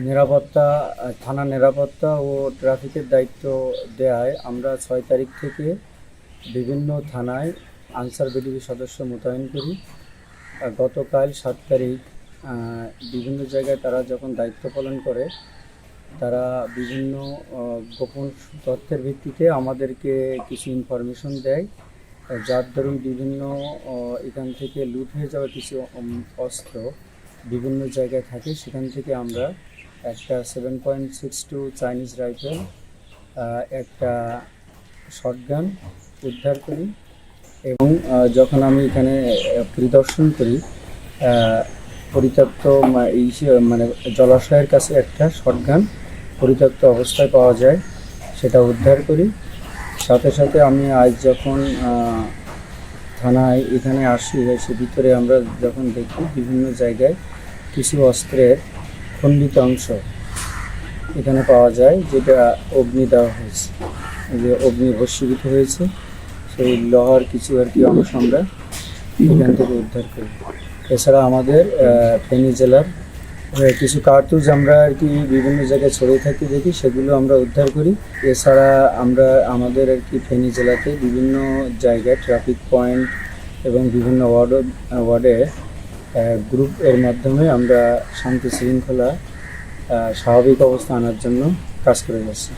নিরাপত্তা, থানা নিরাপত্তা ও ট্রাফিকের দায়িত্ব দেওয়ায় আমরা 6 তারিখ থেকে বিভিন্ন থানায় আনসার বিডিবি সদস্য মোতায়েন করি। গতকাল 7 তারিখ বিভিন্ন জায়গায় তারা যখন দায়িত্ব পালন করে, তারা বিভিন্ন গোপন তথ্যের ভিত্তিতে আমাদেরকে কিছু ইনফরমেশন দেয়, যার দরুন বিভিন্ন এখান থেকে লুট হয়ে যাওয়া কিছু অস্ত্র বিভিন্ন জায়গায় থাকে। সেখান থেকে আমরা একটা 7.62 চাইনিজ রাইফেল, একটা শটগান উদ্ধার করি। এবং যখন আমি এখানে পরিদর্শন করি, পরিত্যক্ত মানে জলাশয়ের কাছে একটা শটগান পরিত্যক্ত অবস্থায় পাওয়া যায়, সেটা উদ্ধার করি। সাথে সাথে আমি আজ যখন থানায় এখানে আসি, সে ভিতরে আমরা যখন দেখি বিভিন্ন জায়গায় কিছু অস্ত্রের খণ্ডিত অংশ এখানে পাওয়া যায়, যেটা অগ্নি দেওয়া হয়েছে, যে অগ্নি ভস্মীভূত হয়েছে, সেই লোহার কিছু অংশ আমরা এখান থেকে উদ্ধার করি। এছাড়া আমাদের ফেনী জেলার কিছু কার্তুজ আমরা বিভিন্ন জায়গায় ছড়িয়ে থাকি দেখি, সেগুলো আমরা উদ্ধার করি। এছাড়া আমরা আমাদের ফেনী জেলাতে বিভিন্ন জায়গায় ট্রাফিক পয়েন্ট এবং বিভিন্ন ওয়ার্ডে গ্রুপের মাধ্যমে আমরা শান্তি শৃঙ্খলা স্বাভাবিক অবস্থা আনার জন্য কাজ করে যাচ্ছি।